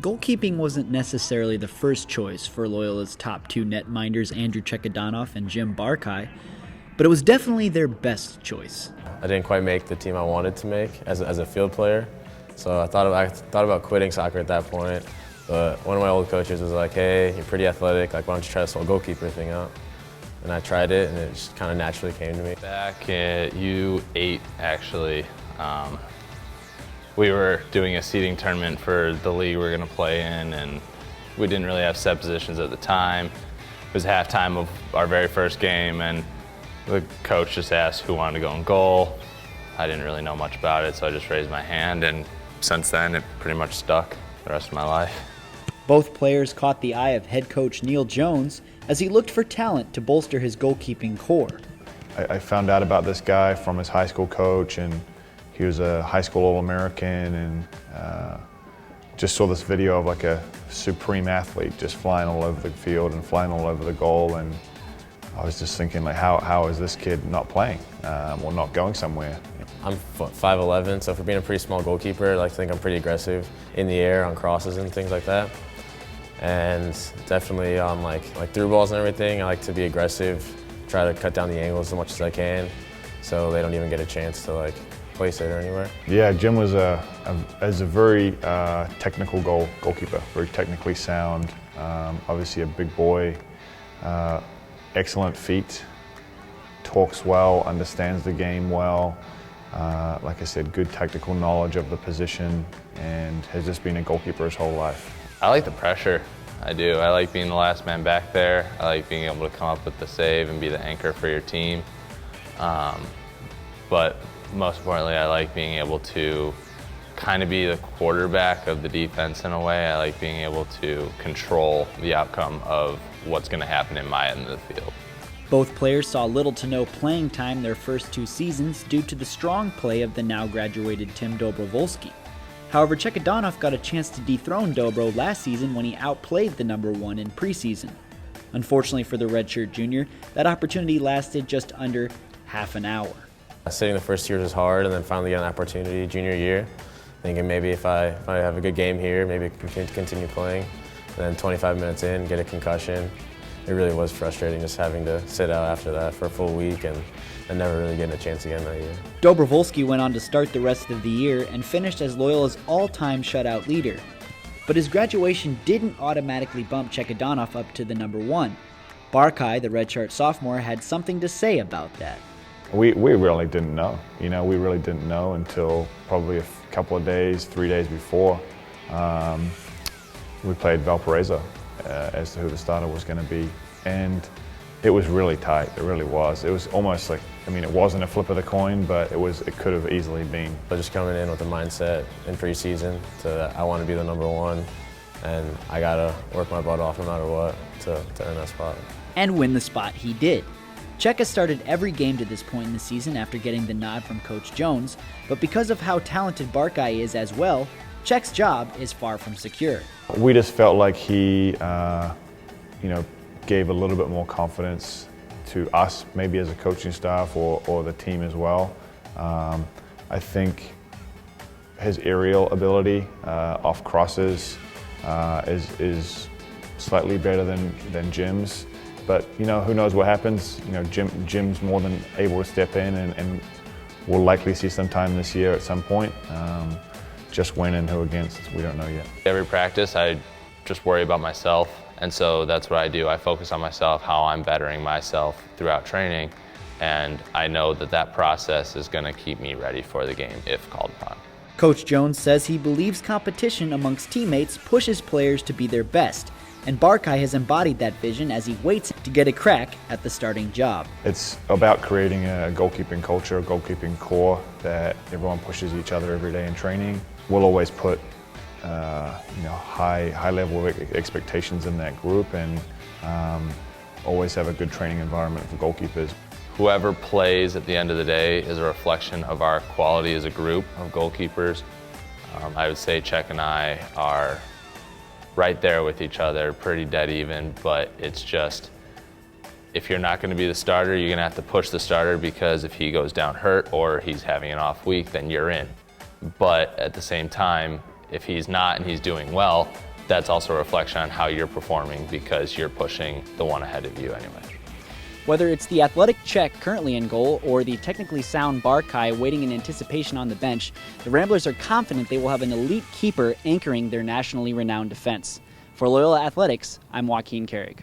Goalkeeping wasn't necessarily the first choice for Loyola's top two netminders Andrew Chekodanoff and Jim Barkai, but it was definitely their best choice. I didn't quite make the team I wanted to make as a field player, so I thought about quitting soccer at that point. But one of my old coaches was like, "Hey, you're pretty athletic. Like, why don't you try this whole goalkeeper thing out?" And I tried it, and it just kind of naturally came to me. Back at U8, actually, we were doing a seeding tournament for the league we were going to play in, and we didn't really have set positions at the time. It was halftime of our very first game, and the coach just asked who wanted to go in goal. I didn't really know much about it, so I just raised my hand, and since then it pretty much stuck the rest of my life. Both players caught the eye of head coach Neil Jones as he looked for talent to bolster his goalkeeping core. I found out about this guy from his high school coach, and he was a high school All-American, and just saw this video of like a supreme athlete just flying all over the field and flying all over the goal, and I was just thinking, like, how is this kid not playing or not going somewhere? I'm 5'11", so for being a pretty small goalkeeper, I like to think I'm pretty aggressive in the air on crosses and things like that. And definitely on like through balls and everything, I like to be aggressive, try to cut down the angles as much as I can, so they don't even get a chance to like place it or anywhere. Yeah, Jim was a very technical goalkeeper, very technically sound. Obviously a big boy, excellent feet, talks well, understands the game well. Like I said, good tactical knowledge of the position, and has just been a goalkeeper his whole life. I like the pressure. I do. I like being the last man back there. I like being able to come up with the save and be the anchor for your team. But most importantly, I like being able to kind of be the quarterback of the defense in a way. I like being able to control the outcome of what's going to happen in my end of the field. Both players saw little to no playing time their first two seasons due to the strong play of the now graduated Tim Dobrovolsky. However, Chekodanoff got a chance to dethrone Dobro last season when he outplayed the #1 in preseason. Unfortunately for the redshirt junior, that opportunity lasted just under half an hour. Sitting the first year was hard, and then finally get an opportunity junior year, thinking maybe if I have a good game here, maybe I can continue playing. And then 25 minutes in, get a concussion. It really was frustrating just having to sit out after that for a full week and never really getting a chance again that year. Dobrovolsky went on to start the rest of the year and finished as Loyola's all-time shutout leader. But his graduation didn't automatically bump Chekodanoff up to the #1. Barkai, the redshirt sophomore, had something to say about that. We really didn't know. We really didn't know until probably a couple of days, 3 days before. We played Valparaiso as to who the starter was going to be, and it was really tight. It really was. It was almost like, it wasn't a flip of the coin, but it could have easily been. So just coming in with the mindset in preseason that I want to be the #1, and I got to work my butt off no matter what to earn that spot. And win the spot he did. Czech has started every game to this point in the season after getting the nod from Coach Jones, but because of how talented Barkai is as well, Czech's job is far from secure. We just felt like he, gave a little bit more confidence to us, maybe as a coaching staff or the team as well. I think his aerial ability off crosses is slightly better than Jim's. But who knows what happens? Jim's more than able to step in, and we'll likely see some time this year at some point. Just when and who against, we don't know yet. Every practice, I just worry about myself, and so that's what I do. I focus on myself, how I'm bettering myself throughout training, and I know that process is going to keep me ready for the game if called upon. Coach Jones says he believes competition amongst teammates pushes players to be their best, and Barkai has embodied that vision as he waits to get a crack at the starting job. It's about creating a goalkeeping culture, a goalkeeping core that everyone pushes each other every day in training. We'll always put high level expectations in that group, and always have a good training environment for goalkeepers. Whoever plays at the end of the day is a reflection of our quality as a group of goalkeepers. I would say Czech and I are right there with each other, pretty dead even, but it's just, if you're not going to be the starter, you're going to have to push the starter, because if he goes down hurt or he's having an off week, then you're in. But at the same time, if he's not and he's doing well, that's also a reflection on how you're performing because you're pushing the one ahead of you anyway. Whether it's the athletic Czech currently in goal or the technically sound Barkai waiting in anticipation on the bench, the Ramblers are confident they will have an elite keeper anchoring their nationally renowned defense. For Loyola Athletics, I'm Joaquin Carrig.